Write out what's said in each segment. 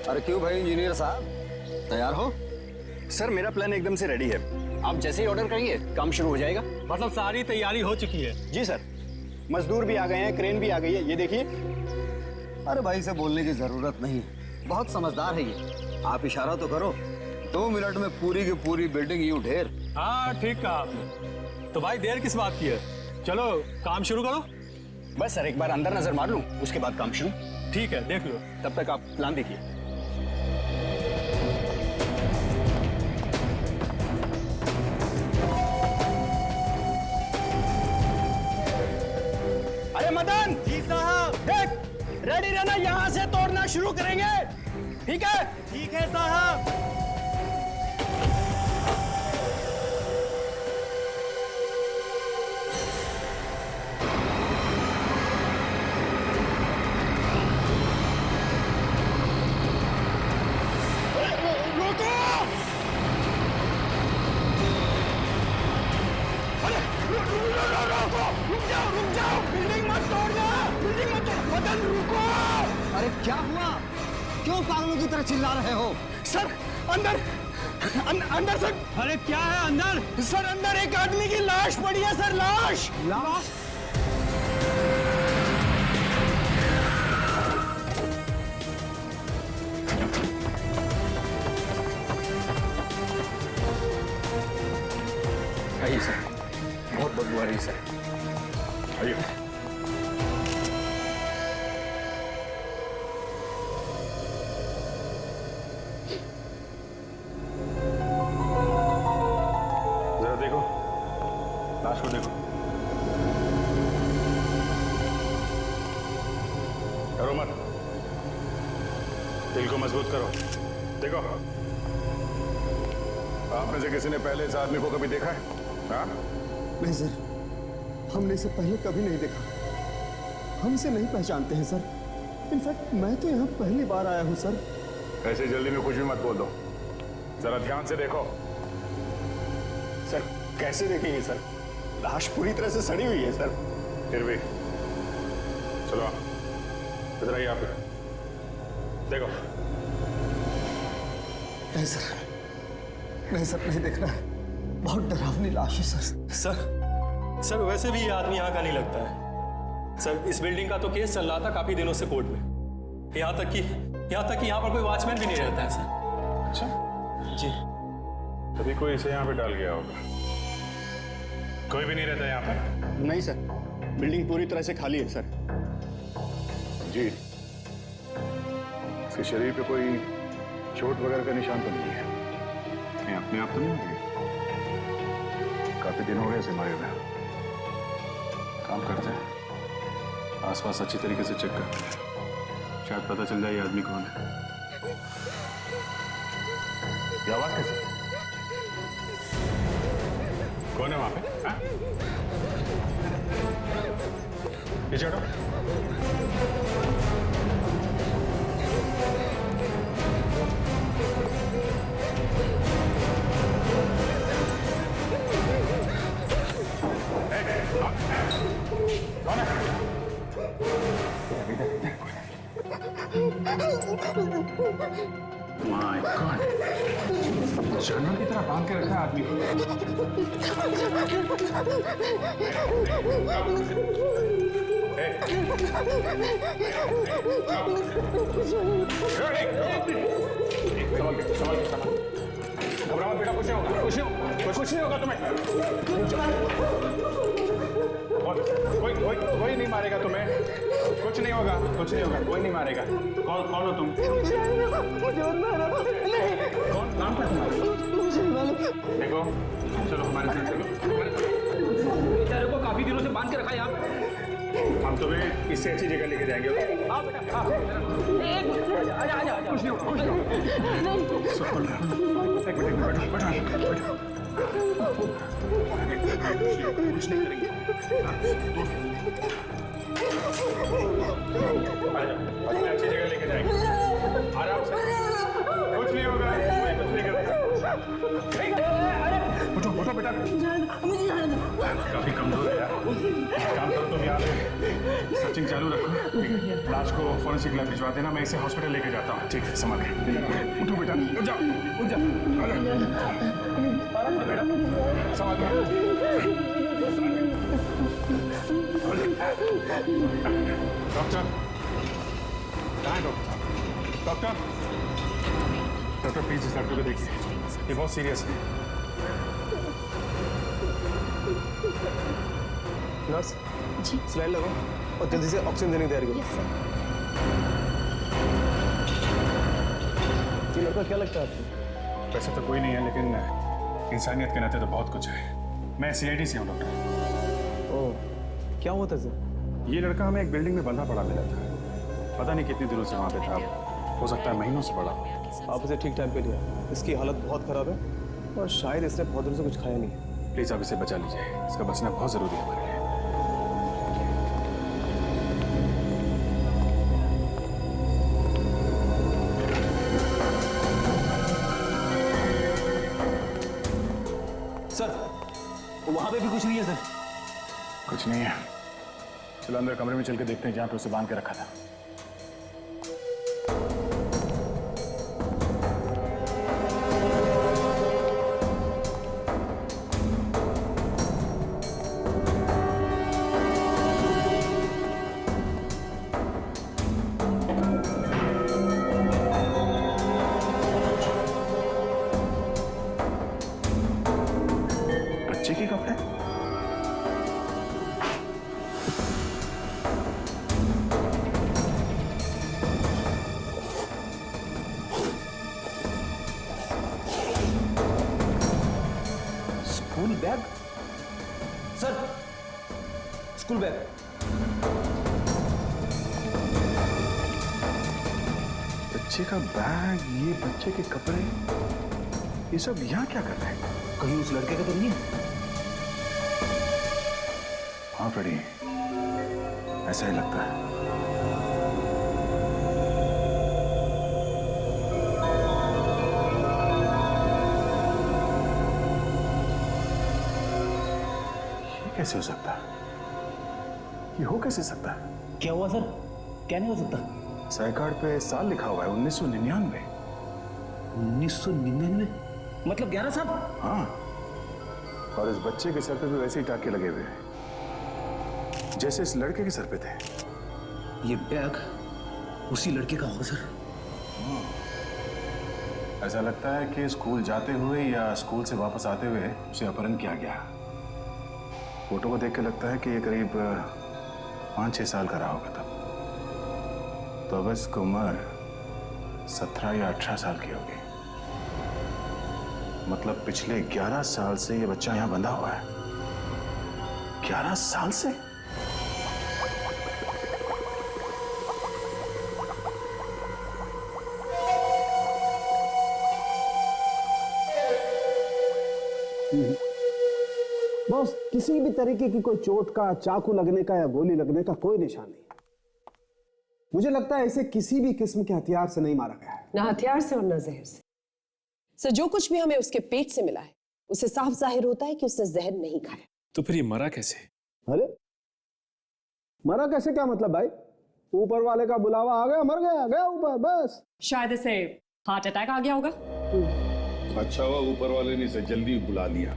अरे क्यों भाई इंजीनियर साहब, तैयार हो? सर मेरा प्लान एकदम से रेडी है। आप जैसे ही ऑर्डर करेंगे काम शुरू हो जाएगा। मतलब सारी तैयारी हो चुकी है? जी सर, मजदूर भी आ गए हैं, क्रेन भी आ गई है, ये देखिए। अरे भाई से बोलने की जरूरत नहीं, बहुत समझदार है ये। आप इशारा तो करो, 2 मिनट में पूरी की पूरी बिल्डिंग यूं ढेर। हाँ ठीक कहा आपने। तो भाई देर किस बात की है, चलो काम शुरू करो। बस सर एक बार अंदर नजर मार लूं, उसके बाद काम शुरू। ठीक है देख लो। तब तक आप प्लान देखिए। अरे मदन जी साहब, देख रेडी रहना, यहां से तोड़ना शुरू करेंगे। ठीक है? ठीक है साहब। रुक जाओ, बिल्डिंग मत तोड़ना, बिल्डिंग मत तोड़। मदन रुको। अरे क्या हुआ, क्यों पागलों की तरह चिल्ला रहे हो? सर अंदर अंदर सर। अरे क्या है अंदर? सर अंदर एक आदमी की लाश पड़ी है सर, लाश। लाश? आइए सर, बहुत बदबू आ रही है सर। आइए। जरा देखो, लाश को देखो। डरो मत, दिल को मजबूत करो। देखो, आप में से किसी ने पहले इस आदमी को कभी देखा है? हाँ? नहीं सर, हमने इसे पहले कभी नहीं देखा। हम इसे नहीं पहचानते हैं सर। इनफैक्ट मैं तो यहाँ पहली बार आया हूँ सर। ऐसे जल्दी में कुछ भी मत बोल दो, जरा ध्यान से देखो। सर कैसे देखेंगे सर, लाश पूरी तरह से सड़ी हुई है सर। फिर भी चलो इधर आइए, आप देखो। नहीं सर, नहीं सर, नहीं देखना है। बहुत डरावनी लाश है सर। सर वैसे भी ये आदमी यहाँ का नहीं लगता है सर। इस बिल्डिंग का तो केस चल रहा था काफी दिनों से कोर्ट में। यहाँ तक कि यहाँ पर कोई वॉचमैन भी नहीं रहता है सर। अच्छा जी। तभी कोई इसे यहाँ पे डाल गया होगा। कोई भी नहीं रहता यहाँ पे? नहीं सर, बिल्डिंग पूरी तरह से खाली है सर। जी, इसके शरीर पे कोई चोट वगैरह का निशान तो नहीं है? कहीं अपने आप तो नहीं होगी? काफी दिन हो गए इसे मारे हुए। काम करते हैं, आसपास अच्छी तरीके से चेक करते हैं, शायद पता चल जाए ये आदमी कौन है। ये आवाज कैसे? कौन है वहां पे? हाँ? पीछे हटो। कौन है? माय गॉड, जानवर की तरह बांध के रखा है आदमी को। संभल के घबरा मत बेटा, कुछ नहीं होगा, कुछ नहीं होगा तुम्हें। कोई नहीं मारेगा तुम्हें, कुछ नहीं होगा, कोई नहीं मारेगा। कौन हो तुम? कौन नाम क्या तुम्हारा? देखो चलो हमारे साथ चलो। बेचारे को काफी दिनों से बांध के रखा है यहाँ। हम तुम्हें इससे अच्छी जगह लेके जाएंगे। हाँ बेटा, आजा। कुछ नहीं होगा। एक मिनट बैठो। कुछ नहीं करेंगे। अच्छी जगह लेके जाएंगे, आराम से। कुछ नहीं होगा, कुछ नहीं करेगा। उठो बेटा, काफी कमजोर है यार। काम करो तुम यहाँ पे सर्चिंग चालू रखो। लाश को फॉरेंसिक लैब भिजवा देना, मैं इसे हॉस्पिटल लेके जाता हूँ। ठीक है, संभाल के उठो बेटा, उठ जाओ, उठ जाओ, आराम से बेटा, संभाल के। डॉक्टर कहाँ है डॉक्टर? डॉक्टर डॉक्टर प्लीज इस लड़के को देखिए, ये बहुत सीरियस है। नर्स जी स्लाइड लगाओ और जल्दी से ऑक्सीजन देने की तैयारी करो। Yes sir. ये लड़का क्या लगता है आपको? वैसे तो कोई नहीं है, लेकिन इंसानियत के नाते तो बहुत कुछ है। मैं सीआईडी से हूँ डॉक्टर। ओह, क्या हुआ था सर? ये लड़का हमें एक बिल्डिंग में बंधा पड़ा मिला था। पता नहीं कितनी दिनों से वहाँ पे था, हो सकता है महीनों से पड़ा हो। आप इसे ठीक टाइम पे लिया। इसकी हालत बहुत खराब है और शायद इसने बहुत दिनों से कुछ खाया नहीं। प्लीज आप इसे बचा लीजिए, इसका बचना बहुत जरूरी है हमारे लिए। सर वहां पे भी कुछ नहीं है सर। कुछ नहीं है, चलो अंदर कमरे में चल के देखते हैं जहाँ पे उसे बांध के रखा था। बच्चे के कपड़े? School bag? Sir school bag. बच्चे का बैग, ये बच्चे के कपड़े, ये सब यहाँ क्या कर रहे हैं? कहीं उस लड़के का तो नहीं है? हाँ फ्रेडी, ऐसा ही लगता है। ये कैसे हो सकता है? ये हो कैसे सकता है? क्या हुआ सर? क्या नहीं हो सकता? साई कार्ड पे साल लिखा हुआ है 1999। 1999? मतलब 11 साल? हाँ, और इस बच्चे के सर पे भी वैसे ही टाके लगे हुए हैं जैसे इस लड़के के सर पे थे। ये बैग उसी लड़के का होगा सर। ऐसा लगता है कि स्कूल जाते हुए या स्कूल से वापस आते हुए उसे अपहरण किया गया। फोटो को देख के लगता है कि ये करीब 5-6 साल का रहा होगा तब। तो अब इसकी उम्र 17 या 18 साल की होगी। मतलब पिछले 11 साल से ये बच्चा यहां बंधा हुआ है। 11 साल से? बॉस, किसी भी तरीके की कोई चोट का, चाकू लगने का या गोली लगने का कोई निशान नहीं। मुझे लगता है इसे किसी भी किस्म के हथियार से नहीं मारा गया है। ना हथियार से और ना जहर से। सर जो कुछ भी हमें उसके पेट से मिला है उससे साफ जाहिर होता है कि उसने जहर नहीं खाया। तो फिर ये मरा कैसे? अरे मरा कैसे क्या मतलब भाई? ऊपर वाले का बुलावा आ गया, मर गया, गया ऊपर, बस। शायद इसे हार्ट अटैक आ गया होगा। अच्छा हुआ ऊपर वाले ने इसे जल्दी बुला लिया,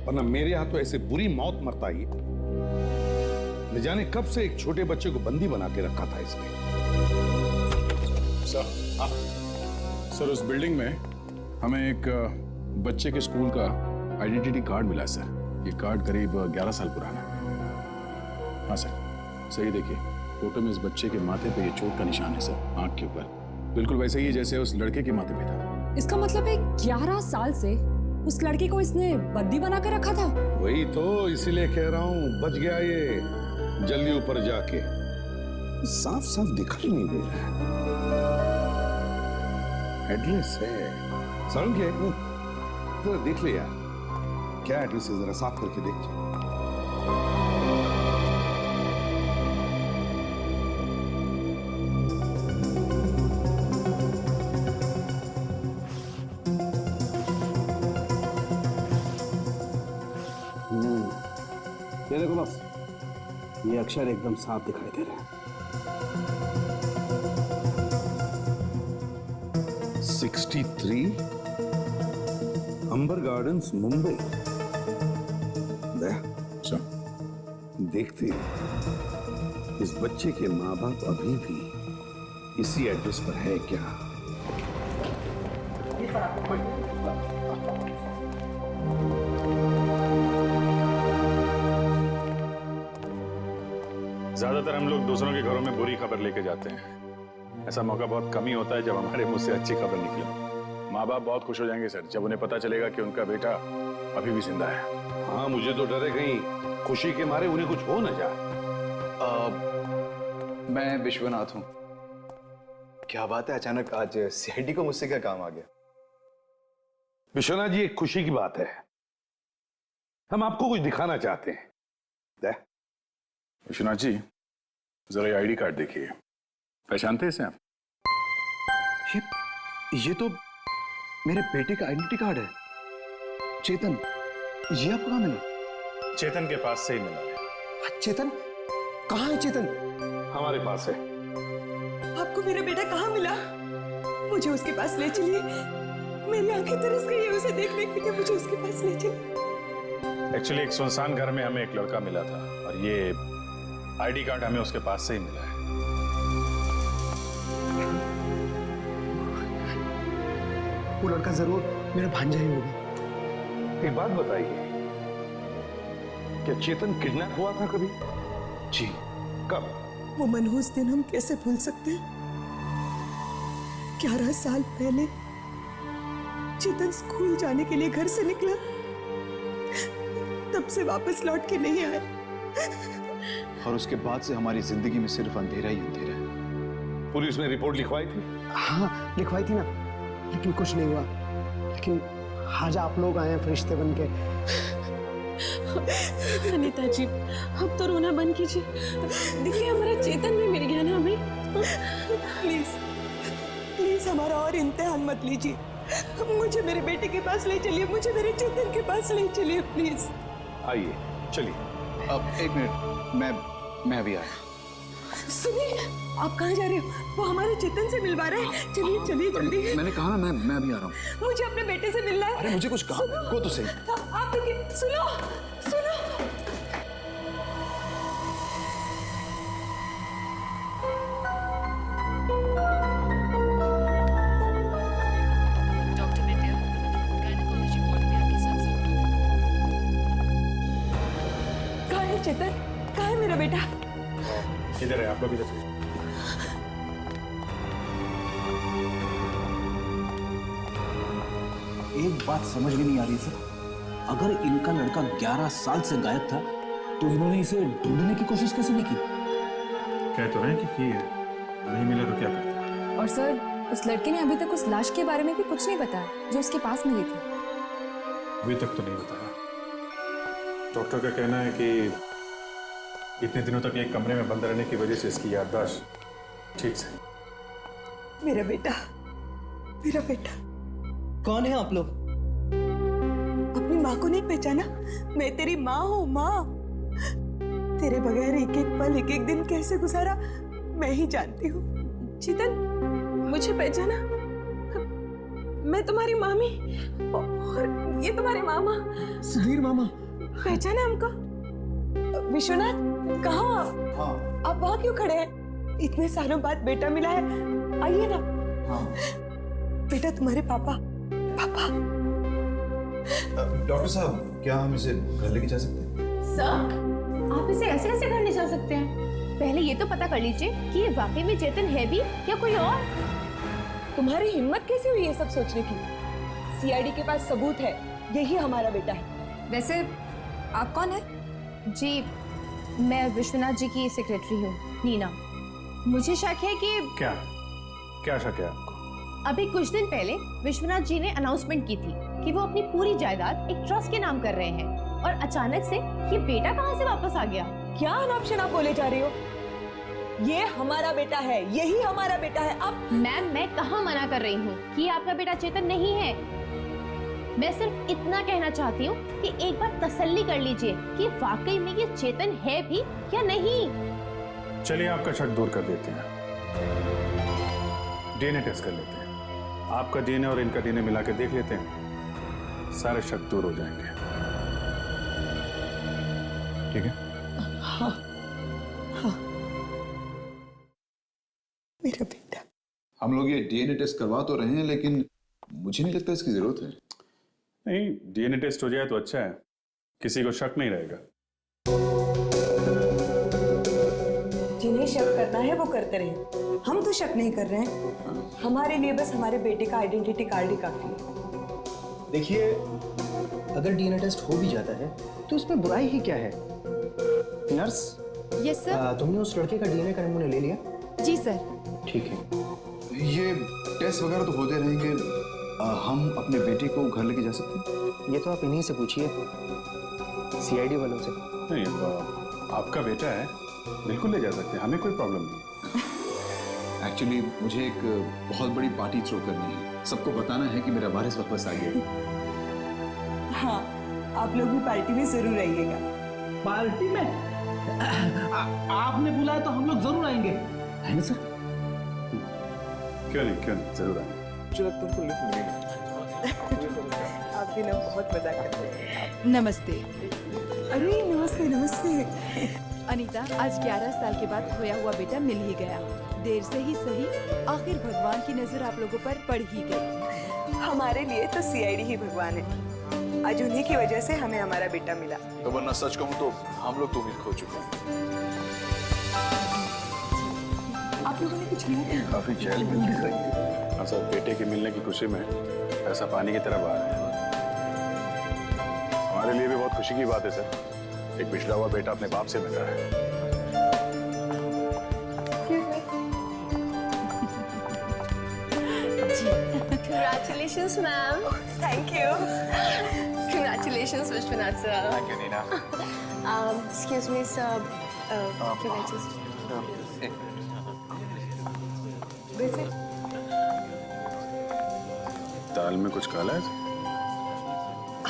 वरना मेरे हाथ तो ऐसे बुरी मौत मरता ही। न जाने कब से एक छोटे बच्चे को बंदी बना के रखा था इसने। सर उस बिल्डिंग में हमें एक बच्चे के स्कूल का आइडेंटिटी कार्ड मिला है सर। ये कार्ड करीब 11 साल पुराना है। हाँ सर, सही देखिए, फोटो में इस बच्चे के माथे पे ये चोट का निशान है सर, आंख के ऊपर, बिल्कुल वैसे ही जैसे उस लड़के के माथे पे था। इसका मतलब है 11 साल से उस लड़के को इसने बंदी बना कर रखा था। वही तो, इसीलिए कह रहा हूं बच गया ये जल्दी ऊपर जाके। साफ साफ दिखाई नहीं दे रहा है। एड्रेस है सारुण के, जरा देख ले यार, क्या एड्रेस है, जरा साफ करके देख। ये देखो बस, ये अक्षर एकदम साफ दिखाई दे रहे हैं। 63 अंबर गार्डन्स, मुंबई। देखते हैं इस बच्चे के माँ बाप अभी भी इसी एड्रेस पर है क्या। ज्यादातर हम लोग दूसरों के घरों में बुरी खबर लेके जाते हैं। ऐसा मौका बहुत कम ही होता है जब हमारे मुंह से अच्छी खबर निकले। माँ बाप बहुत खुश हो जाएंगे सर जब उन्हें पता चलेगा कि उनका बेटा अभी भी जिंदा है। हाँ, मुझे तो डर है कहीं खुशी के मारे उन्हें कुछ हो न जाए। मैं विश्वनाथ हूं। क्या बात है, अचानक आज सीआईडी को मुझसे क्या काम आ गया? विश्वनाथ जी, एक खुशी की बात है। हम आपको कुछ दिखाना चाहते हैं। विश्वनाथ जी, जरा आईडी कार्ड देखिए, पहचानते हैं इसे आप? ये तो मेरे बेटे का आइडेंटिटी कार्ड है। चेतन, ये आपको कहाँ मिला? चेतन के पास से ही मिला है। चेतन कहाँ है? चेतन हमारे पास है। आपको मेरा बेटा कहाँ मिला? मुझे उसके पास ले चलिए। मेरी आंखें तरस गई है उसे देखने के लिए। मुझे उसके पास ले चलिए। एक्चुअली एक सुनसान घर में हमें एक लड़का मिला था और ये आईडी कार्ड हमें उसके पास से ही मिला है। वो लड़का जरूर मेरा भांजा ही होगा। एक बात बताइए, क्या चेतन किडनैप हुआ था कभी? जी। कब? वो मनहूस दिन हम कैसे भूल सकते हैं? 11 साल पहले चेतन स्कूल जाने के लिए घर से निकला, तब से वापस लौट के नहीं आया। और उसके बाद से हमारी जिंदगी में सिर्फ अंधेरा ही अंधेरा है। पुलिस ने रिपोर्ट लिखवाई थी? हाँ, लिखवाई थी ना, लेकिन कुछ नहीं हुआ। लेकिन आज आप लोग आए हैं फरिश्ते बन के। अनीता जी, अब तो रोना बंद कीजिए। देखिए, हमारा चेतन भी मिल गया ना हमें। प्लीज प्लीज हमारा और इम्तिहान मत लीजिए। मुझे मेरे बेटे के पास ले चलिए। मुझे मेरे चेतन के पास ले चलिए प्लीज। आइए, चलिए। अब एक मिनट, मैं अभी आया। सुनिए, आप कहाँ जा रहे हो? वो हमारे चेतन से मिलवा रहे हैं। चलिए चलिए जल्दी। मैंने कहा ना, मैं अभी आ रहा हूँ। मुझे अपने बेटे से मिलना है। अरे मुझे कुछ काम है, को तो सही। आप रुकिए। सुनो सुनो। डॉक्टर विद्या, गायनेकोलॉजी वार्ड में आपकी सर कहाँ है चेतन? कहाँ है मेरा बेटा? इधर है, आप लोग इधर से। एक बात समझ में नहीं आ रही सर, अगर इनका लड़का 11 साल से गायब था तो इन्होंने इसे ढूंढने की कोशिश कैसे नहीं की? कह तो रहे हैं कि की है, नहीं मिला तो क्या करते? और सर, उस लड़के ने अभी तक उस लाश के बारे में भी कुछ नहीं बताया जो उसके पास मिली थी। अभी तक तो नहीं बताया। डॉक्टर का कहना है कि इतने दिनों तक एक कमरे में बंद रहने की वजह से इसकी याददाश्त ठीक से। मेरा बेटा, मेरा बेटा। कौन है आप लोग? अपनी माँ को नहीं पहचाना? मैं तेरी माँ हूँ। माँ, तेरे बगैर एक एक पल, एक एक दिन कैसे गुजारा मैं ही जानती हूँ। चेतन, मुझे पहचाना? मैं तुम्हारी मामी और ये तुम्हारे मामा। सुधीर मामा। पहचाना हमको? विश्वनाथ, कहाँ आप? आप वहाँ क्यों खड़े हैं? इतने सालों बाद बेटा मिला है, आइए ना। बेटा, तुम्हारे पापा। डॉक्टर साहब, क्या हम इसे घर लेके जा सकते हैं? सर, आप इसे ऐसे ऐसे घर ले जा सकते हैं? पहले ये तो पता कर लीजिए कि ये वाकई में चेतन है भी या कोई और। तुम्हारी हिम्मत कैसे हुई ये सब सोचने की? सीआईडी के पास सबूत है, यही हमारा बेटा है। वैसे आप कौन है? जी, मैं विश्वनाथ जी की सेक्रेटरी हूँ, नीना। मुझे शक है कि क्या शक है आपको? अभी कुछ दिन पहले विश्वनाथ जी ने अनाउंसमेंट की थी कि वो अपनी पूरी जायदाद एक ट्रस्ट के नाम कर रहे हैं, और अचानक से ये बेटा कहाँ से वापस आ गया? क्या अनाप आप बोले जा रही हो? ये हमारा बेटा है, यही हमारा बेटा है। अब मैम, मैं कहाँ मना कर रही हूँ कि आपका बेटा चेतन नहीं है। मैं सिर्फ इतना कहना चाहती हूँ कि एक बार तसल्ली कर लीजिए कि वाकई में ये चेतन है भी या नहीं। चलिए आपका शक दूर कर देते हैं, डीएनए टेस्ट कर लेते हैं। आपका डीएनए और इनका डीएनए मिला के देख लेते हैं, सारे शक दूर हो जाएंगे। ठीक है? हाँ हाँ, मेरा बेटा। हम लोग ये डीएनए टेस्ट करवा तो रहे हैं, लेकिन मुझे नहीं लगता इसकी जरूरत है। नहीं, डीएनए टेस्ट हो जाए तो अच्छा है, किसी को शक नहीं रहेगा। जिन्हें शक करना है वो करते रहे, हम तो शक नहीं कर रहे हैं। हमारे लिए बस हमारे बेटे का आइडेंटिटी कार्ड ही काफी है। देखिए, अगर डीएनए टेस्ट हो भी जाता है तो उसमें बुराई ही क्या है? Nurse, yes sir. तुमने उस लड़के का डीएनए का नमूना ले लिया? जी सर। ठीक है। ये टेस्ट वगैरह तो होते रहेंगे, हम अपने बेटे को घर लेके जा सकते हैं? ये तो आप इन्हीं से पूछिए, सीआईडी वालों से। नहीं, आपका बेटा है, बिल्कुल ले जा सकते हैं, हमें कोई प्रॉब्लम नहीं। एक्चुअली मुझे एक बहुत बड़ी पार्टी थ्रो करनी है, सबको बताना है कि मेरा वारिस वापस आ गया। हाँ, आप लोग भी पार्टी में जरूर आइएगा। पार्टी में? आपने बुलाया तो हम लोग जरूर आएंगे, है ना सर? क्यों नहीं, जरूर आएंगे। चलो, तुमको लिफ्ट मिलेगी। आप भी ना बहुत मजा करते हैं। नमस्ते। अरे नमस्ते नमस्ते। अनीता, आज 11 साल के बाद खोया हुआ बेटा मिल ही गया। देर से ही सही, आखिर भगवान की नजर आप लोगों पर पड़ ही गई। हमारे लिए तो सीआईडी ही भगवान है। आज उन्हीं की वजह से हमें हमारा बेटा मिला। तो वरना सच कहूँ तो हम लोग तो उम्मीद खो चुके हैं। आप लोगों ने कुछ नहीं कहा? काफी जेल मिल दिख रही है। हाँ सर, बेटे के मिलने की खुशी में ऐसा पानी की तरह बहा रहे हैं। हमारे लिए भी बहुत खुशी की बात है सर, एक बिछड़ा हुआ बेटा अपने बाप से मिल रहा है। Congratulations, ma'am. Thank you. Congratulations, Vishwanath sir. Thank you, Nina. Excuse me, sir. Can I just? वैसे दाल में कुछ काला है?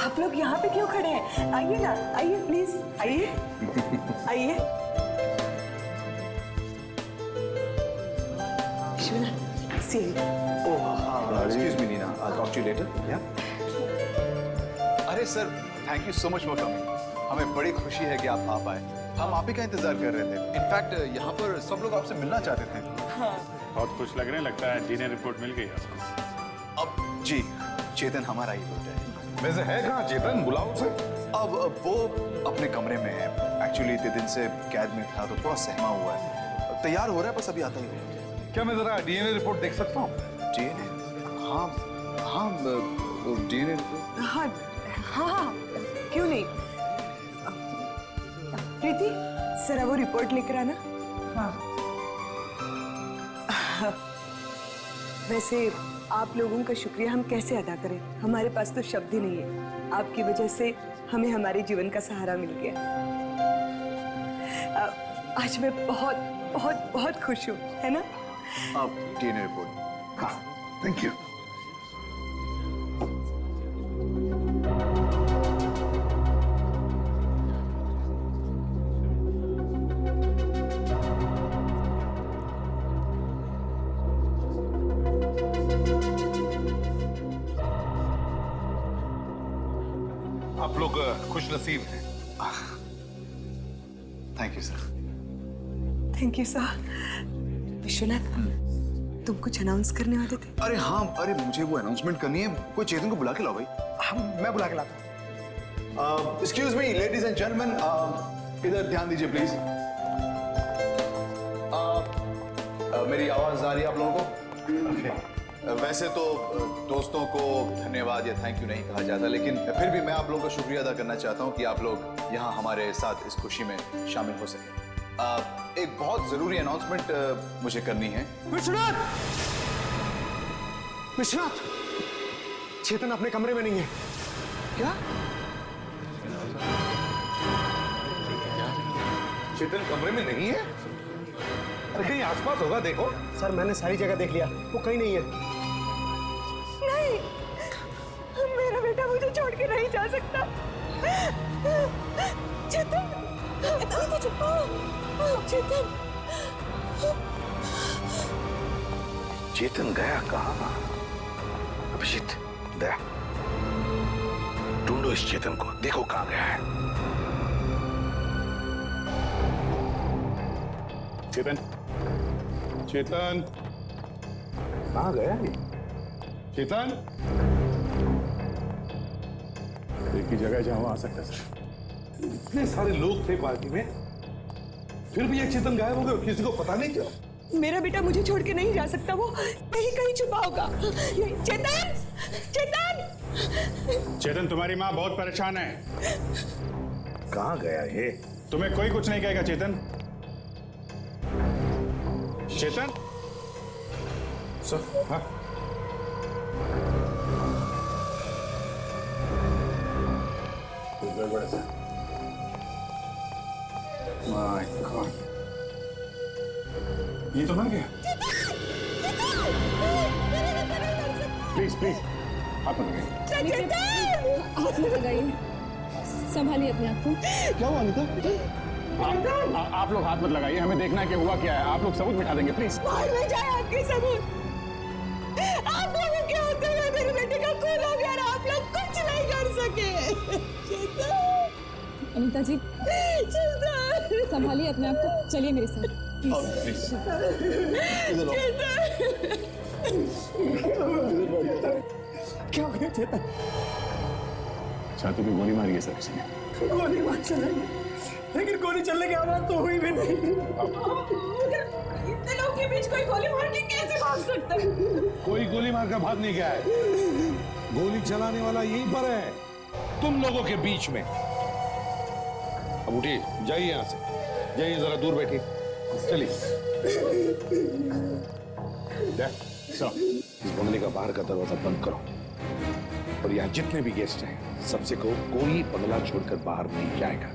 आप लोग यहाँ पे क्यों खड़े हैं? आइए ना, आइए प्लीज, आइए आइए। विश्वनाथ, सी। Excuse me, Nina. I'll talk to you later. Yeah. अरे sir, thank you so much for coming. हमें बड़ी खुशी है कि आप आ पाए। हम आप ही का इंतजार कर रहे थे। इनफैक्ट यहाँ पर सब लोग आपसे मिलना चाहते थे। हाँ। बहुत खुश लग रहे हैं, लगता है डीएनए रिपोर्ट मिल गई आपको। अब जी, चेतन हमारा ही बेटा है। वैसे है कहाँ चेतन? बुलाओ उसे। अब वो अपने कमरे में है। एक्चुअली इतने दिन से कैद में था तो थोड़ा सहमा हुआ है। तैयार हो रहा है, बस अभी आता ही है। क्या मैं जरा डीएनए रिपोर्ट देख सकता हूँ? डीएनए? हाँ हाँ, डीएनए रिपोर्ट। हाँ हाँ, क्यों नहीं। प्रीति, जरा वो रिपोर्ट लेकर आना। हाँ। वैसे आप लोगों का शुक्रिया हम कैसे अदा करें? हमारे पास तो शब्द ही नहीं है। आपकी वजह से हमें हमारे जीवन का सहारा मिल गया। आज मैं बहुत बहुत बहुत खुश हूँ, है ना? आप डीएनए रिपोर्ट। हाँ, थैंक यू। आप लोग खुश नसीब हैं। Thank you sir. Thank you sir. Vishwanath, तुम कुछ अनाउंस करने वाले थे? अरे हाँ, अरे मुझे वो अनाउंसमेंट करनी है। कोई चेतन को बुला के लाओ भाई। मैं बुला के लाता हूँ। Excuse me ladies and gentleman, इधर ध्यान दीजिए प्लीज। मेरी आवाज आ रही है आप लोगों को? वैसे तो दोस्तों को धन्यवाद या थैंक यू नहीं कहा जाता, लेकिन फिर भी मैं आप लोगों का शुक्रिया अदा करना चाहता हूं कि आप लोग यहाँ हमारे साथ इस खुशी में शामिल हो सके। एक बहुत जरूरी अनाउंसमेंट मुझे करनी है। विश्वनाथ! विश्वनाथ! चेतन अपने कमरे में नहीं है। क्या? चेतन कमरे में नहीं है? अरे कहीं आसपास होगा, देखो। सर, मैंने सारी जगह देख लिया, वो कहीं नहीं है। नहीं, मेरा बेटा मुझे छोड़ के नहीं जा सकता। चेतन, चेतन, चेतन गया कहाँ? अभिजीत, दया, ढूंढो इस चेतन को, देखो कहाँ गया है। चेतन, चेतन, कहाँ गया ये? चेतन, एक ही जगह जहां आ सकता है। इतने सारे लोग थे पार्टी में, फिर भी ये चेतन गायब हो गया, किसी को पता नहीं चला। मेरा बेटा मुझे छोड़ के नहीं जा सकता, वो कहीं कहीं छुपा होगा। चेतन, चेतन, चेतन, तुम्हारी माँ बहुत परेशान है। कहाँ गया ये? तुम्हें कोई कुछ नहीं कहेगा चेतन। चेतन, सर, हाँ, गड़बड़ है। माय गॉड, ये तो मर गया। प्लीज प्लीज, हाथ मत लगाइए। हाथ मत लगाइए, संभालिए अपने आप को। क्या हुआ अनीता? आप लोग हाथ मत लगाइए, हमें देखना है कि हुआ क्या है। आप लोग सबूत मिटा देंगे प्लीज। बाहर में जाए आपके सबूत। आप लोगों के होते हुए मेरे बेटे का खून हो गया और आप लोग कुछ नहीं कर सके। अनीता जी, संभालिए अपने आप को, चलिए मेरे साथ। क्या हो गया चेतन? छाती पे गोली मारी है सर किसी ने। गोली मार चलाई, लेकिन गोली चलने की आवाज तो हुई भी नहीं। इतने लोगों के बीच कोई गोली मार के कैसे भाग सकता है? कोई गोली मार कर भाग नहीं गया है। गोली चलाने वाला यहीं पर है, तुम लोगों के बीच में। अब उठिए, जाइए यहां से, जाइए, जरा दूर बैठिए, चलिए। इस बंगले का बाहर का दरवाजा बंद करो, और यहाँ जितने भी गेस्ट हैं सबसे को कोई बंगला छोड़कर बाहर नहीं जाएगा।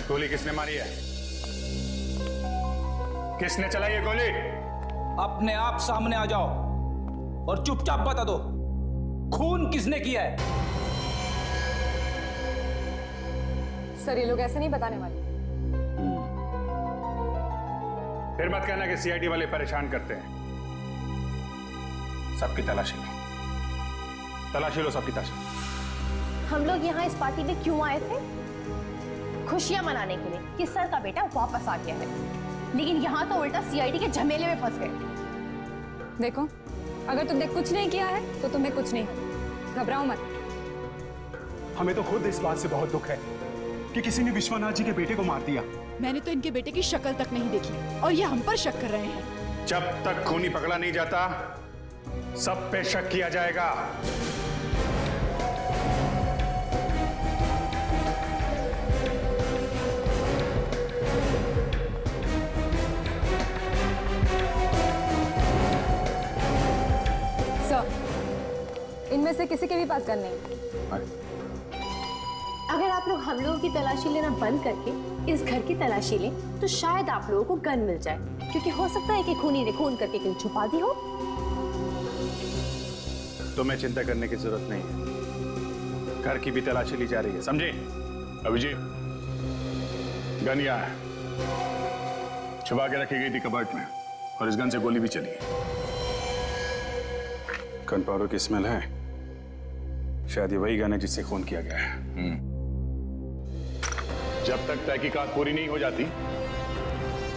गोली किसने मारी है? किसने चलाई है गोली? अपने आप सामने आ जाओ और चुपचाप बता दो, खून किसने किया है? सर, ये लोग ऐसे नहीं बताने वाले। फिर मत कहना कि सीआईडी वाले परेशान करते हैं। सबकी तलाशी लो, तलाशी लो सबकी तलाशी। हम लोग यहाँ इस पार्टी में क्यों आए थे? खुशियां मनाने के लिए कि सर का बेटा वापस आ गया है, लेकिन यहाँ तो उल्टा सीआईडी के झमेले में फंस गए। देखो, अगर तुमने कुछ नहीं किया है तो तुम्हें कुछ नहीं है, घबराओ मत। हमें तो खुद इस बात से बहुत दुख है कि किसी ने विश्वनाथ जी के बेटे को मार दिया। मैंने तो इनके बेटे की शक्ल तक नहीं देखी और ये हम पर शक कर रहे हैं। जब तक खूनी पकड़ा नहीं जाता, सब पे शक किया जाएगा। सर, इनमें से किसी के भी पास गन नहीं। अगर आप लोग हम लोगों की तलाशी लेना बंद करके इस घर की तलाशी लें, तो शायद आप लोगों को गन मिल जाए, क्योंकि हो सकता है कि खूनी ने खून करके कहीं छुपा दी हो। तुम्हें चिंता करने की जरूरत नहीं है, घर की भी तलाशी ली जा रही है, समझे? अभिजीत, गन यहाँ है, छुपा के रखी गई थी कबर्ड में, और इस गन से गोली भी चली है। गन पाउडर की स्मेल है, शायद ये वही गन है जिससे खून किया गया है। जब तक तहकीकात पूरी नहीं हो जाती,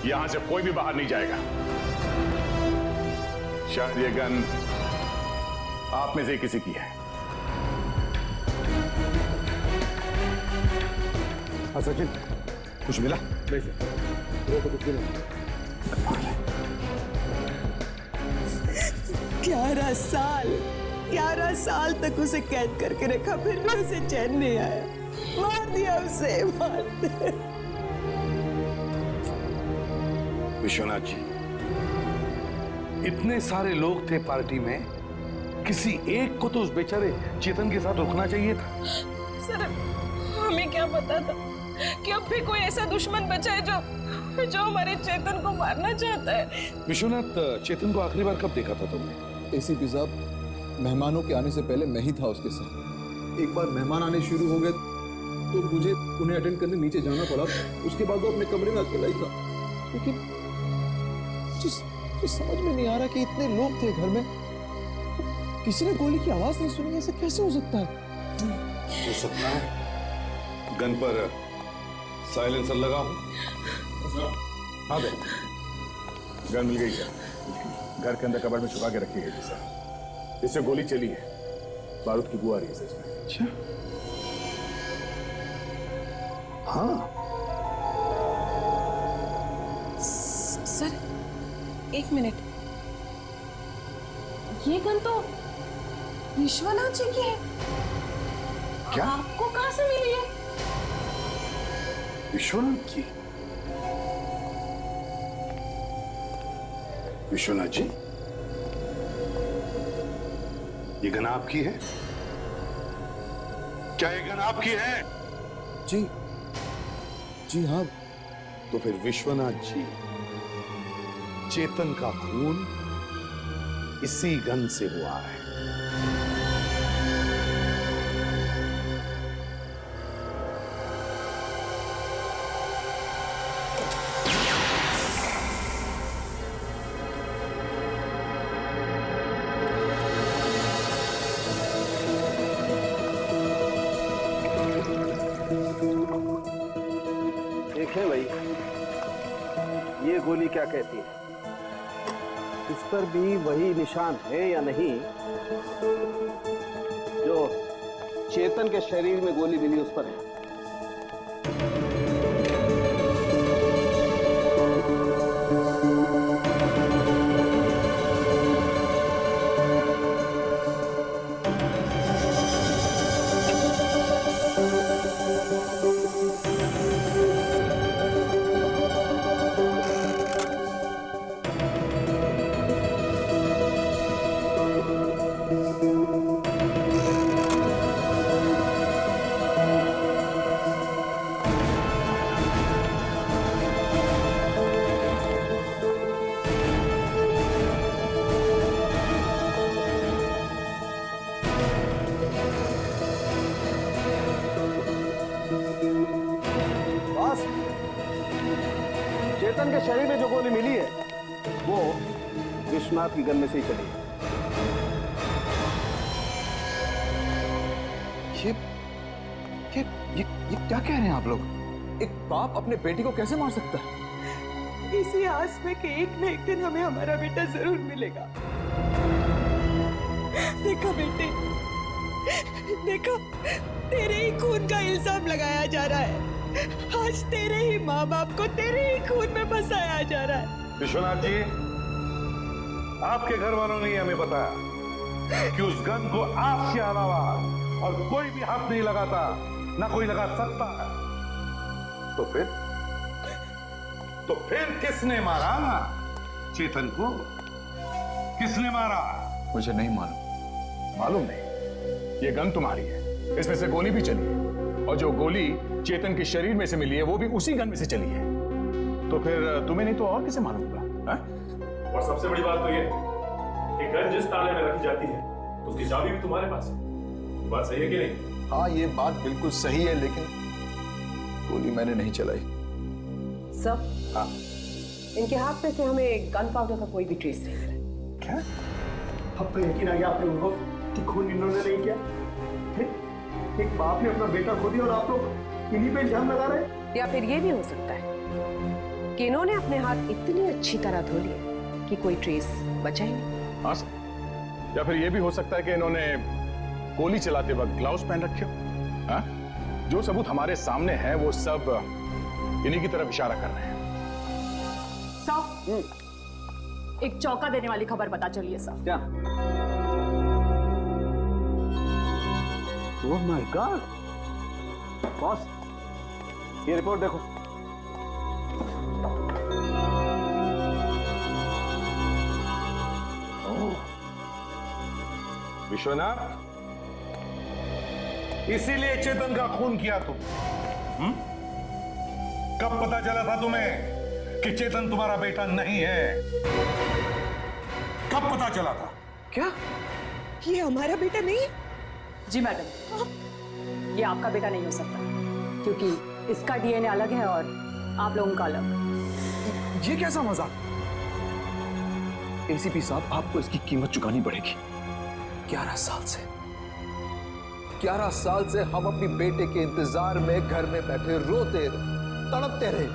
यहां से कोई भी बाहर नहीं जाएगा। शायद ये गन आप में से किसी की है। हाँ सचिन, कुछ मिला? नहीं सर, तो कुछ मिला। 11 साल तक उसे कैद करके रखा, फिर भी उसे चैन नहीं आया। मार दिया उसे, मार दिया। विश्वनाथ जी, इतने सारे लोग थे पार्टी में, किसी एक को तो उस बेचारे चेतन के साथ रुकना चाहिए था। सर, हमें क्या पता था कि अब भी कोई ऐसा दुश्मन बचा है जो हमारे चेतन को मारना चाहता है। विश्वनाथ, चेतन को आखिरी बार कब देखा था तुमने? एसीपी साहब, मेहमानों के आने से पहले मैं ही था उसके साथ। एक बार मेहमान आने शुरू हो गए तो मुझे उन्हें अटेंड करने नीचे जाना पड़ा। उसके बाद वो अपने कमरे में अकेला ही था। लेकिन जिस समझ में नहीं आ रहा कि इतने लोग थे घर में, किसी ने गोली की आवाज नहीं सुनी। ऐसा कैसे हो सकता है? हो सकता है गन पर साइलेंसर लगा हो। हाँ दे, गन मिल गई सर। घर के अंदर कबर्ड में छुपा के रखी गई थी सर। इससे गोली चली है, बारूद की बुआ आ रही है सर इसमें। अच्छा, हाँ। सर, एक मिनट, ये गन तो विश्वनाथ जी की है। क्या? आपको कहां से मिली है? विश्वनाथ जी? विश्वनाथ जी, ये गन आपकी है? क्या ये गन आपकी है? जी हाँ। तो फिर विश्वनाथ जी, चेतन का खून इसी गन से हुआ है। देखें भाई, ये गोली क्या कहती है? इस पर भी वही निशान है या नहीं जो चेतन के शरीर में गोली मिली उस पर है? चेतन के शरीर में जो गोली मिली है वो विश्वनाथ की गन में से ही चली है। ये क्या कह रहे हैं आप लोग? एक बाप अपने बेटी को कैसे मार सकता है? इसी आस में कि एक न एक दिन हमें हमारा बेटा जरूर मिलेगा। देखा बेटे, देखा, तेरे ही खून का इल्जाम लगाया जा रहा है। आज तेरे ही माँ बाप को तेरे ही खून में फंसाया जा रहा है। विश्वनाथ जी, आपके घर वालों ने हमें बताया कि उस गन को आपके अलावा और कोई भी हाथ नहीं लगाता, ना कोई लगा सकता है। तो फिर किसने मारा चेतन को? किसने मारा? मुझे नहीं मालूम। मालूम नहीं? ये गन तुम्हारी है, इसमें से गोली भी चली है, और जो गोली चेतन के शरीर में से मिली है वो भी उसी गन में से चली है। तो फिर तुम्हें नहीं तो और किसे मालूम होगा? और सबसे बड़ी बात तो ये कि गन जिस ताले में रखी जाती है उसकी चाबी भी तुम्हारे पास है। बात सही है कि नहीं? हाँ, ये बात बिल्कुल सही है, लेकिन गोली मैंने नहीं चलाई। सर, हाँ, इनके हाथ में से हमें गन पाउडर का कोई भी ट्रेस नहीं मिला। क्या? अब तो यकीन आ गया आप लोगों को कि खून इन्होंने नहीं किया। एक बाप ने अपना बेटा खो दिया और आप लोग इन्हीं पे इल्जाम लगा रहे हैं। या फिर ये भी हो सकता है कि इन्होंने अपने हाथ इतनी अच्छी तरह धो लिए कि कोई ट्रेस बचा ही नहीं। हाँ सर, या फिर ये भी हो सकता है कि इन्होंने गोली चलाते वक्त ग्लव्स पहन रखे हो। हाँ? जो सबूत हमारे सामने है वो सब इन्हीं की तरफ इशारा कर रहे हैं। साहब, एक चौंका देने वाली खबर पता चली है साहब। क्या? Oh my God! बॉस, ये रिपोर्ट देखो। विश्वनाथ, इसीलिए चेतन का खून किया तुम? कब पता चला था तुम्हें कि चेतन तुम्हारा बेटा नहीं है? कब पता चला था? क्या ये हमारा बेटा नहीं है? जी मैडम, ये आपका बेटा नहीं हो सकता क्योंकि इसका डीएनए अलग है और आप लोगों का अलग। ये कैसा मजाक? एसीपी साहब, आपको इसकी कीमत चुकानी पड़ेगी। 11 साल से हम अपनी बेटे के इंतजार में घर में बैठे रोते तड़पते रहे।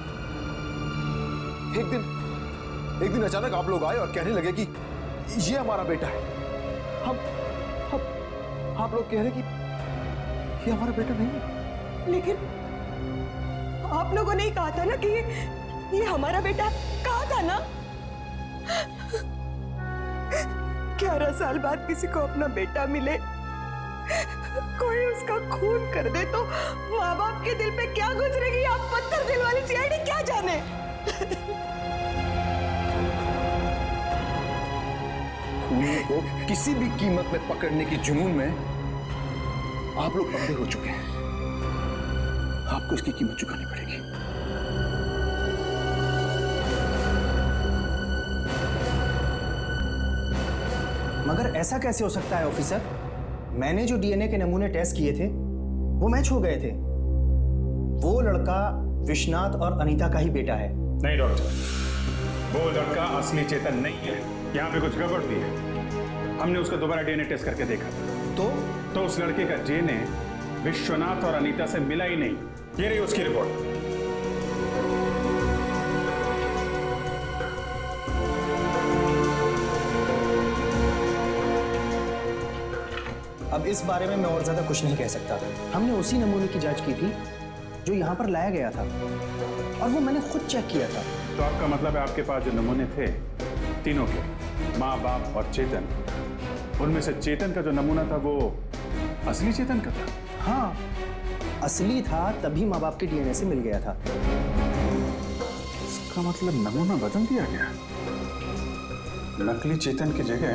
एक दिन अचानक आप लोग आए और कहने लगे कि ये हमारा बेटा है। हम आप लोग कह रहे कि ये हमारा बेटा नहीं है। लेकिन आप लोगों ने ही कहा था ना कि ये हमारा बेटा, कहा था ना। 11 साल बाद किसी को अपना बेटा मिले, कोई उसका खून कर दे तो माँ बाप के दिल पे क्या गुजरेगी, आप पत्थर दिल वाली सीआईडी क्या जाने। खूनी को किसी भी कीमत में पकड़ने की जुनून में आप लोग अंधे हो चुके हैं। आपको इसकी कीमत चुकानी पड़ेगी। मगर ऐसा कैसे हो सकता है ऑफिसर? मैंने जो डीएनए के नमूने टेस्ट किए थे वो मैच हो गए थे। वो लड़का विश्वनाथ और अनीता का ही बेटा है। नहीं डॉक्टर, वो लड़का असली चेतन नहीं है। यहाँ पे कुछ गड़बड़ भी है। हमने उसका दोबारा डीएनए टेस्ट करके देखा तो उस लड़के का डीएनए विश्वनाथ और अनीता से मिला ही नहीं। ये रही उसकी रिपोर्ट। अब इस बारे में मैं और ज्यादा कुछ नहीं कह सकता। हमने उसी नमूने की जांच की थी जो यहाँ पर लाया गया था और वो मैंने खुद चेक किया था। तो आपका मतलब है आपके पास जो नमूने थे तीनों के, माँ बाप और चेतन, उनमें से चेतन का जो नमूना था वो असली चेतन का था? हाँ, असली था, तभी माँ बाप के डीएनए से मिल गया था। इसका मतलब नमूना बदल दिया गया। नकली चेतन की जगह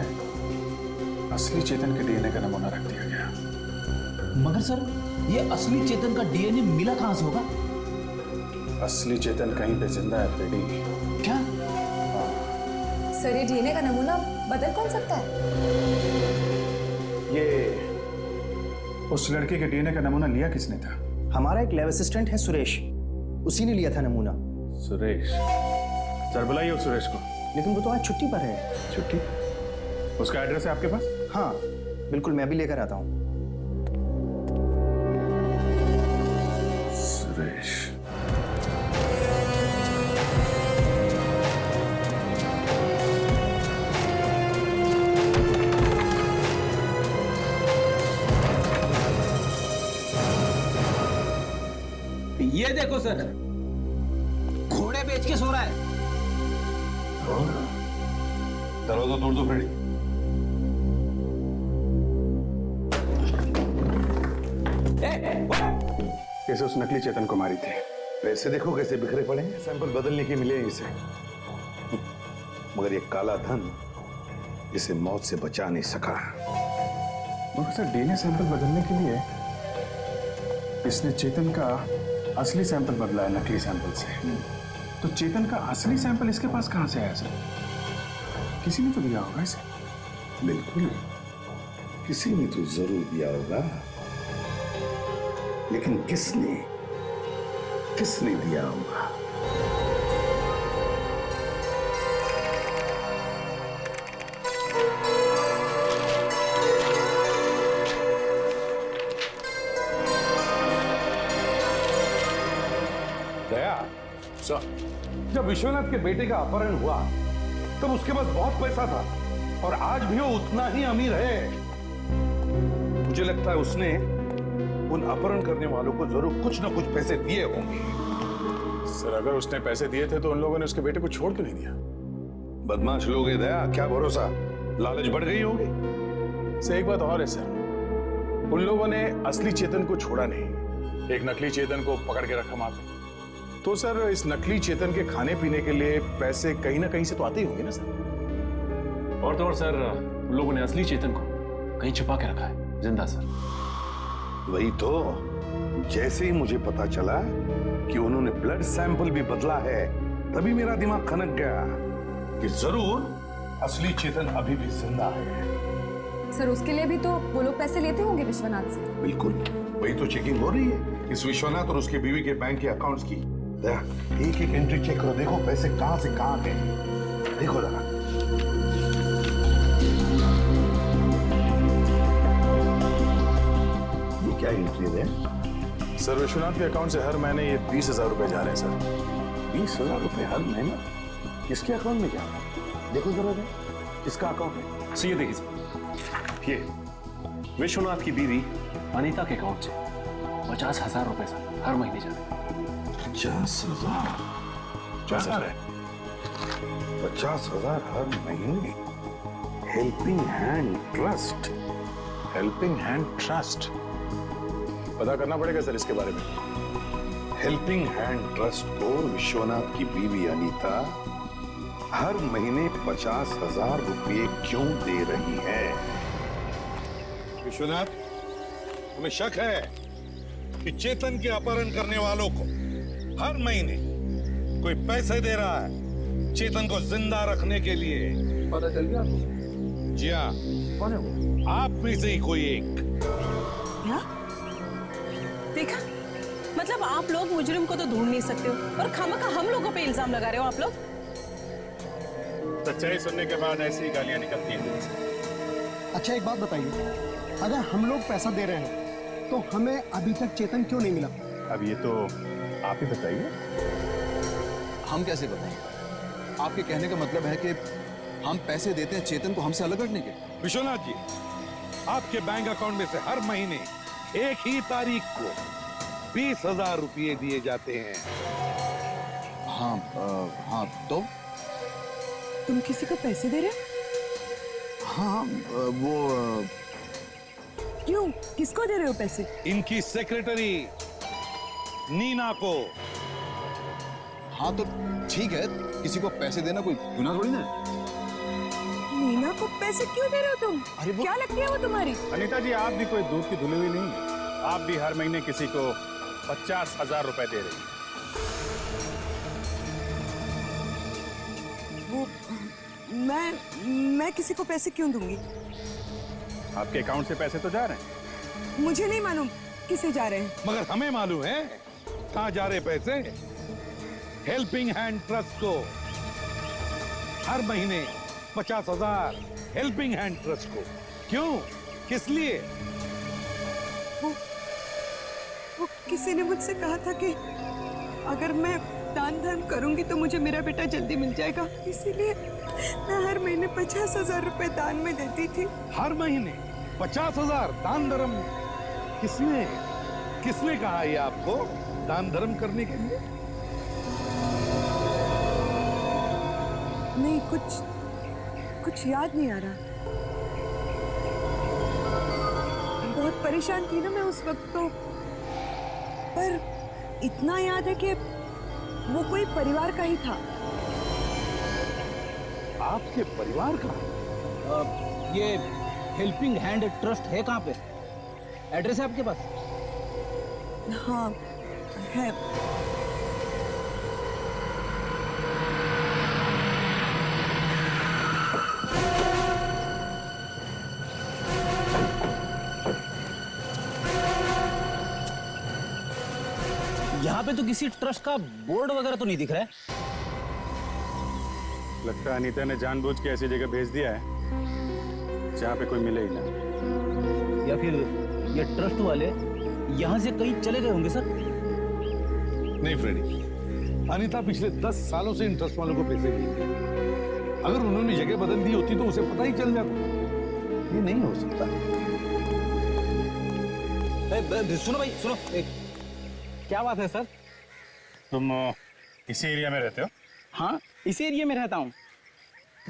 असली चेतन के डीएनए का नमूना रख दिया गया। मगर सर, ये असली चेतन का डीएनए मिला कहां से होगा? असली चेतन कहीं पे जिंदा है फ्रेडी। क्या? सर, ये डीएनए का नमूना बदल कौन सकता है? ये उस लड़के के डीएनए का नमूना लिया किसने था? हमारा एक लैब असिस्टेंट है सुरेश, उसी ने लिया था नमूना। सुरेश? सर बुलाइए उस सुरेश को। लेकिन वो तो आज छुट्टी पर है। छुट्टी? उसका एड्रेस है आपके पास? हाँ बिल्कुल, मैं भी लेकर आता हूँ। सुरेश। ये देखो सर, घोड़े बेच के सो रहा है। दरवाजा तोड़ दो फ्रेडी। कैसे उस नकली चेतन को मारी थी? पैसे देखो कैसे बिखरे पड़े हैं। सैंपल बदलने के मिले इसे, मगर ये काला धन इसे मौत से बचा नहीं सका। मगर सर, डीएनए सैंपल बदलने के लिए इसने चेतन का असली सैंपल बदला है नकली सैंपल से। तो चेतन का असली सैंपल इसके पास कहां से आया सर? किसी ने तो दिया होगा इसे। बिल्कुल, किसी ने तो जरूर दिया होगा, लेकिन किसने दिया होगा? दया सर, जब विश्वनाथ के बेटे का अपहरण हुआ तब उसके पास बहुत पैसा था और आज भी वो उतना ही अमीर है। मुझे लगता है उसने उन अपहरण करने वालों को जरूर कुछ ना कुछ पैसे दिए होंगे। सर, अगर उसने पैसे दिए थे तो उन लोगों ने उसके बेटे को छोड़ क्यों नहीं दिया? बदमाश लोग हैं दया, क्या भरोसा, लालच बढ़ गई होगी। सर एक बात और है सर, उन लोगों ने असली चेतन को छोड़ा नहीं, एक नकली चेतन को पकड़ के रखा वहां पे। तो सर इस नकली चेतन के खाने पीने के लिए पैसे कहीं ना कहीं से तो आते ही होंगे ना सर? और तो और सर, उन लोगों ने असली चेतन को कहीं छुपा के रखा है, जिंदा सर। वही तो, जैसे ही मुझे पता चला कि उन्होंने ब्लड सैंपल भी बदला है, तभी मेरा दिमाग खनक गया कि जरूर असली चेतन अभी भी जिंदा है। सर उसके लिए भी तो वो लोग पैसे लेते होंगे विश्वनाथ से। बिल्कुल, वही तो चेकिंग हो रही है इस विश्वनाथ और उसके बीवी के बैंक के अकाउंट्स की। एक एक एंट्री चेक करो, देखो पैसे कहां से कहां गए, देखो जरा। ये क्या एंट्री है? सर विश्वनाथ के अकाउंट से हर महीने ये 20,000 रुपए जा रहे हैं सर। 20,000 रुपए हर महीने? किसके अकाउंट में जा रहे हैं? देखो जरा, किसका अकाउंट है? सो ये देखिए सर, ये विश्वनाथ की बीवी अनीता के अकाउंट से 50,000 रुपए सर हर महीने जा रहे हैं। 50,000? 50,000 है? 50,000 हर महीने? Helping hand trust. Helping hand trust, पता करना पड़ेगा सर इसके बारे में। हेल्पिंग हैंड ट्रस्ट को विश्वनाथ की बीवी अनीता हर महीने 50,000 रुपये क्यों दे रही है? विश्वनाथ, तुम्हें शक है कि चेतन के अपहरण करने वालों को हर महीने कोई पैसे दे रहा है चेतन को जिंदा रखने के लिए? पता चल गया आपको? जी हाँ। कौन है वो? आप में से ही कोई एक। क्या? देखा, मतलब आप लोग मुजरिम को तो ढूंढ नहीं सकते हो और खामखा हम लोगों पे इल्जाम लगा रहे हो आप लोग। सच्चाई सुनने के बाद ऐसी गालियां निकलती हैं। अच्छा एक बात बताइए, अगर हम लोग पैसा दे रहे हैं तो हमें अभी तक चेतन क्यों नहीं मिला? अब ये तो आप ही बताइए। हम कैसे बताएं? आपके कहने का मतलब है कि हम पैसे देते हैं चेतन को हमसे अलग रखने के? विश्वनाथ जी, आपके बैंक अकाउंट में से हर महीने एक ही तारीख को 20,000 रुपये दिए जाते हैं। हाँ हाँ, तो तुम किसी को पैसे दे रहे हो? हाँ, वो क्यों, किसको दे रहे हो पैसे? इनकी सेक्रेटरी नीना को। हाँ तो ठीक है, किसी को पैसे देना कोई गुनाह थोड़ी ना है। नीना को पैसे क्यों दे रहे हो तुम? क्या लगती है वो तुम्हारी? अनीता जी, आप भी कोई दूध की धुली हुई नहीं है। आप भी हर महीने किसी को 50,000 रुपए दे रही हैं। वो मैं किसी को पैसे क्यों दूंगी? आपके अकाउंट से पैसे तो जा रहे हैं। मुझे नहीं मालूम किसे जा रहे हैं। मगर हमें मालूम है कहां जा रहे पैसे। हेल्पिंग हैंड ट्रस्ट को हर महीने 50,000 हेल्पिंग हैंड ट्रस्ट को। क्यों, किस लिए? वो किसी ने मुझसे कहा था कि अगर मैं दान धर्म करूंगी तो मुझे मेरा बेटा जल्दी मिल जाएगा, इसीलिए मैं हर महीने 50,000 रुपए दान में देती थी। हर महीने 50,000 दान धर्म? किसने कहा ये आपको दान धर्म करने के लिए? नहीं, कुछ याद नहीं आ रहा। बहुत परेशान थी ना मैं उस वक्त तो, पर इतना याद है कि वो कोई परिवार का ही था। आपके परिवार का? ये हेल्पिंग हैंड ट्रस्ट है कहाँ पे? एड्रेस है आपके पास? हाँ है। यहाँ पे तो किसी ट्रस्ट का बोर्ड वगैरह तो नहीं दिख रहा है। लगता है अनीता ने जानबूझ के ऐसी जगह भेज दिया है जहाँ पे कोई मिले ही ना। या फिर ये ट्रस्ट वाले यहाँ से कहीं चले गए होंगे सर। नहीं फ्रेडी, अनीता पिछले 10 सालों से इन ट्रस्ट वालों को पैसे दी है। अगर उन्होंने जगह बदल दी होती तो उसे पता ही चल जाता। ये नहीं हो सकता। सुनो भाई, सुनो। क्या बात है सर? तुम इसी एरिया में रहते हो? हाँ, इसी एरिया में रहता हूँ।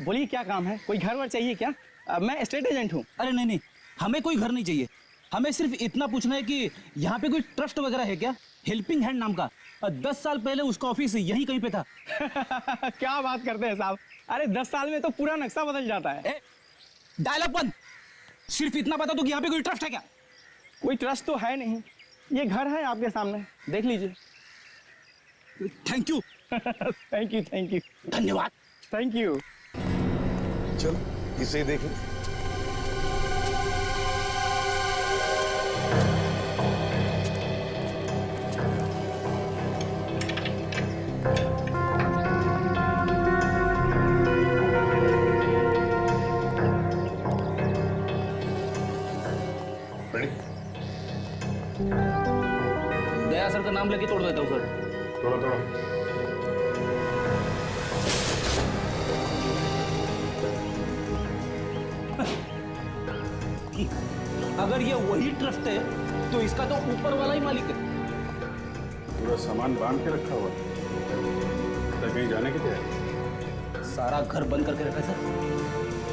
बोलिए क्या काम है? कोई घर वर चाहिए क्या? मैं एस्टेट एजेंट हूँ। अरे नहीं नहीं, हमें कोई घर नहीं चाहिए। हमें सिर्फ इतना पूछना है कि यहाँ पे कोई ट्रस्ट वगैरह है क्या, हेल्पिंग हैंड नाम का? 10 साल पहले उसका ऑफिस यहीं कहीं पे था। क्या बात करते हैं साहब? अरे 10 साल में तो पूरा नक्शा बदल जाता है। डायलॉग बंद। सिर्फ इतना बता दो कि यहाँ पे कोई ट्रस्ट है क्या? कोई ट्रस्ट तो है नहीं, ये घर है आपके सामने, देख लीजिए। Thank you. Thank you, thank you, धन्यवाद। Thank you. चल इसे ही देख ले। दया सर का नाम लेके तोड़ देता हूँ सर। थोड़ा थोड़ा। अगर ये वही ट्रस्ट है तो इसका तो ऊपर वाला ही मालिक है। पूरा सामान बांध के रखा हुआ है। तो कहीं जाने की तैयारी? सारा घर बंद करके रखा है सर।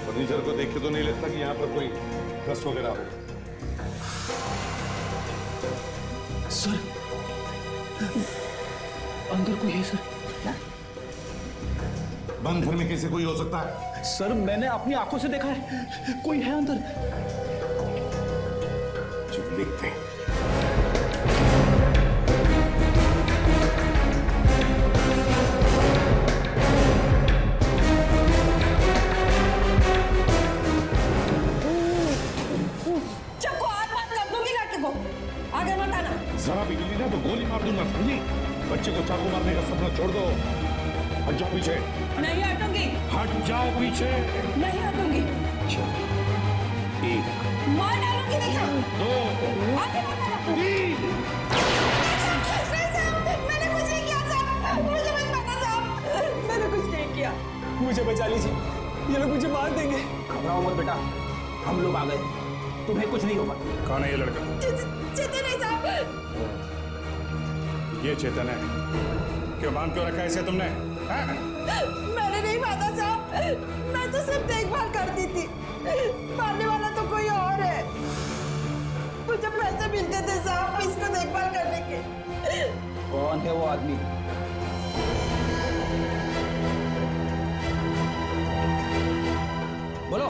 फर्नीचर को देख के तो नहीं लगता कि यहाँ पर कोई ट्रस्ट वगैरह हो। सर अंदर कोई है सर? बंद घर में कैसे कोई हो सकता है? सर मैंने अपनी आंखों से देखा है, कोई है अंदर। चुप देखते हैं। चक्कू हाथ मत कर दूंगी लड़के को, आगे मत आना। जरा भी गिरी ना तो गोली मार दूंगा, समझी? बच्चे को चाकू मारने का सपना छोड़ दो। हट जाओ पीछे। नहीं हटूंगी। हट जाओ पीछे। नहीं हटूंगी। एक, मार डालूंगी, देखा? दो, आगे मत आना। तीन। मैंने कुछ नहीं किया साहब, मुझे मत मारना साहब, मैंने कुछ नहीं किया। मुझे बचा लीजिए, ये लोग मुझे मार देंगे। घबराओ मत बेटा, हम लोग आ गए, तुम्हें कुछ नहीं होगा। कौन है ये लड़का? चेतन है साहब। ये चेतन है। क्यों बांध क्यों रखा है इसे तुमने? मैंने नहीं मारा साहब, मैं तो सिर्फ देखभाल करती थी, मारने वाला तो कोई और है। मुझे पैसे मिलते थे साहब इसको देखभाल करने के। कौन है वो आदमी? बोलो।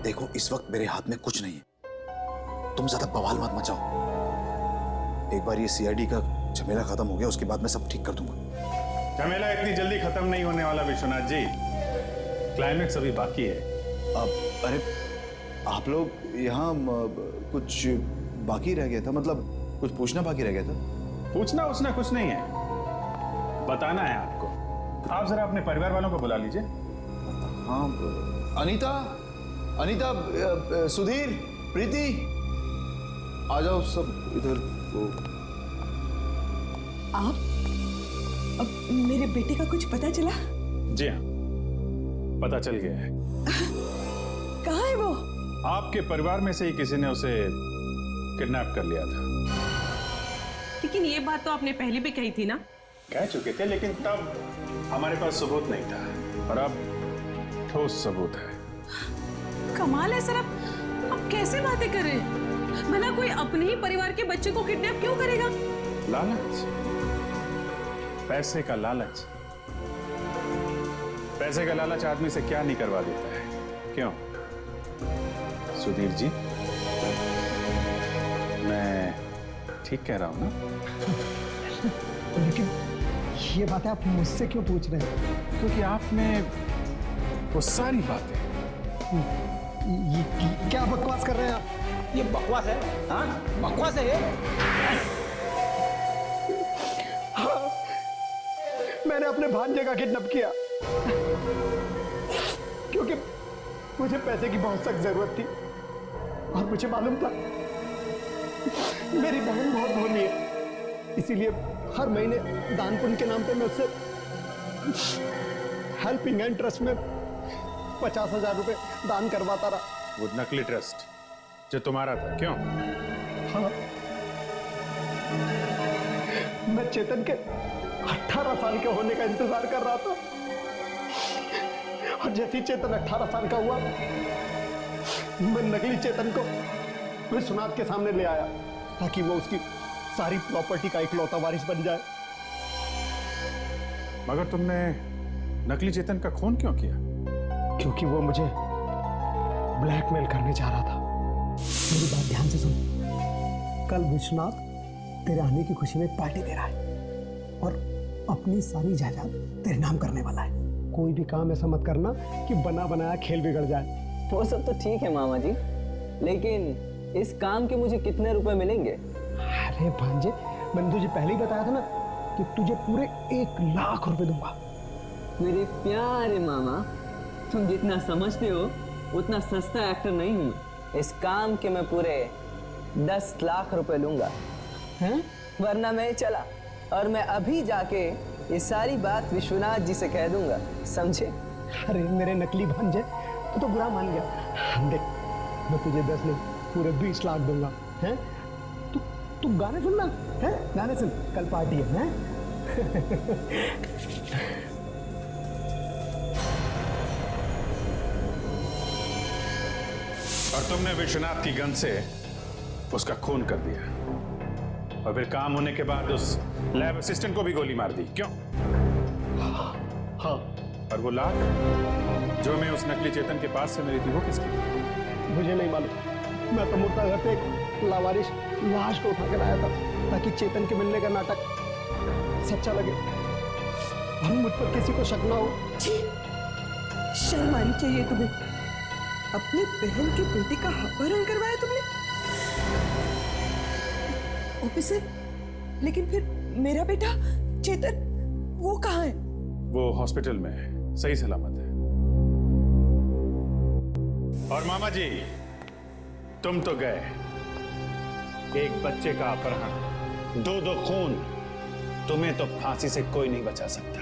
देखो इस वक्त मेरे हाथ में कुछ नहीं है, तुम ज्यादा बवाल मत मचाओ। एक बार ये सीआईडी का झमेला खत्म हो गया उसके बाद मैं सब ठीक कर दूंगा। झमेला इतनी जल्दी खत्म नहीं होने वाला विश्वनाथ जी, क्लाइमेक्स अभी बाकी है। अरे आप लोग यहाँ कुछ बाकी रह गया था, मतलब कुछ पूछना बाकी रह गया था? पूछना उसने कुछ नहीं है, बताना है आपको। आप जरा अपने परिवार वालों को बुला लीजिए। हाँ, अनीता, अनीता, सुधीर, प्रीति, आ जाओ सब इधर। आप अब मेरे बेटे का कुछ पता चला? जी हाँ, पता चल गया है। कहाँ है वो? आपके परिवार में से ही किसी ने उसे किडनैप कर लिया था। लेकिन ये बात तो आपने पहले भी कही थी ना? कह चुके थे, लेकिन तब हमारे पास सबूत नहीं था, और अब ठोस सबूत है। कमाल है सर, आप कैसे बातें कर रहे हैं? भला कोई अपने ही परिवार के बच्चे को किडनैप क्यों करेगा? लालच, पैसे का लालच। पैसे का लालच आदमी से क्या नहीं करवा देता है, क्यों सुधीर जी? मैं ठीक कह रहा हूं ना? लेकिन ये बातें आप मुझसे क्यों पूछ रहे हैं? क्योंकि आप में वो सारी बातें। ये क्या बकवास कर रहे हैं आप? ये बकवास है? हाँ बकवास है ये। हाँ, मैंने अपने भांजे का किडनैप किया क्योंकि मुझे पैसे की बहुत सख्त जरूरत थी और मुझे मालूम था मेरी बहन बहुत भोली है, इसीलिए हर महीने दान पुण्य के नाम पे मैं उससे हेल्पिंग हैंड ट्रस्ट में 50,000 रुपए दान करवाता रहा। वो नकली ट्रस्ट जो तुम्हारा था, क्यों? हाँ, मैं चेतन के 18 साल के होने का इंतजार कर रहा था, और जैसे ही चेतन 18 साल का हुआ मैं नकली चेतन को विश्वनाथ के सामने ले आया ताकि वो उसकी सारी प्रॉपर्टी का इकलौता वारिस बन जाए। मगर तुमने नकली चेतन का खून क्यों किया? क्योंकि वो मुझे ब्लैकमेल करने जा रहा था। मेरी बात ध्यान से सुन। कल विश्वनाथ तेरे आने की खुशी में पार्टी दे रहा है और अपनी सारी जायदाद तेरे नाम करने वाला है। कोई भी काम ऐसा मत करना कि बना बनाया खेल बिगड़ जाए। वो सब तो ठीक है मामा जी, लेकिन इस काम के मुझे कितने रुपए मिलेंगे? अरे भांजे, मैंने तुझे पहले ही बताया था ना कि तुझे पूरे 1 लाख रुपए दूंगा। मेरे प्यारे मामा, तुम जितना समझते हो उतना सस्ता एक्टर नहीं हूँ। इस काम के मैं पूरे 10 लाख रुपए लूंगा, हैं? वरना मैं चला और मैं अभी जाके ये सारी बात विश्वनाथ जी से कह दूंगा, समझे? अरे मेरे नकली भांजे, तू तो बुरा मान गया। देख, मैं तुझे 10 नहीं पूरे 20 लाख दूंगा, हैं? तू गाने सुनना, हैं? गाने सुन, कल पार्टी है, हैं? और तुमने विश्वनाथ की गन से उसका खून कर दिया और फिर काम होने के बाद उस लैब असिस्टेंट को भी गोली मार दी, क्यों? हाँ। और वो लाख जो मैं उस नकली चेतन के पास से मिली थी, वो किसकी? मुझे नहीं मालूम। मैं तो मुर्दा घर पे एक लावारिश लाश को उठा कर आया था ताकि चेतन के मिलने का नाटक सच्चा लगे और मुझ पर किसी को शक ना हो। शर्म आनी चाहिए तुम्हें। अपनी बहन के बेटे का अपहरण करवाया तुमने? ऑफिसर, लेकिन फिर मेरा बेटा चेतन वो कहाँ है? वो हॉस्पिटल में है, सही सलामत है। और मामा जी, तुम तो गए, एक बच्चे का अपहरण, 2 खून, तुम्हें तो फांसी से कोई नहीं बचा सकता।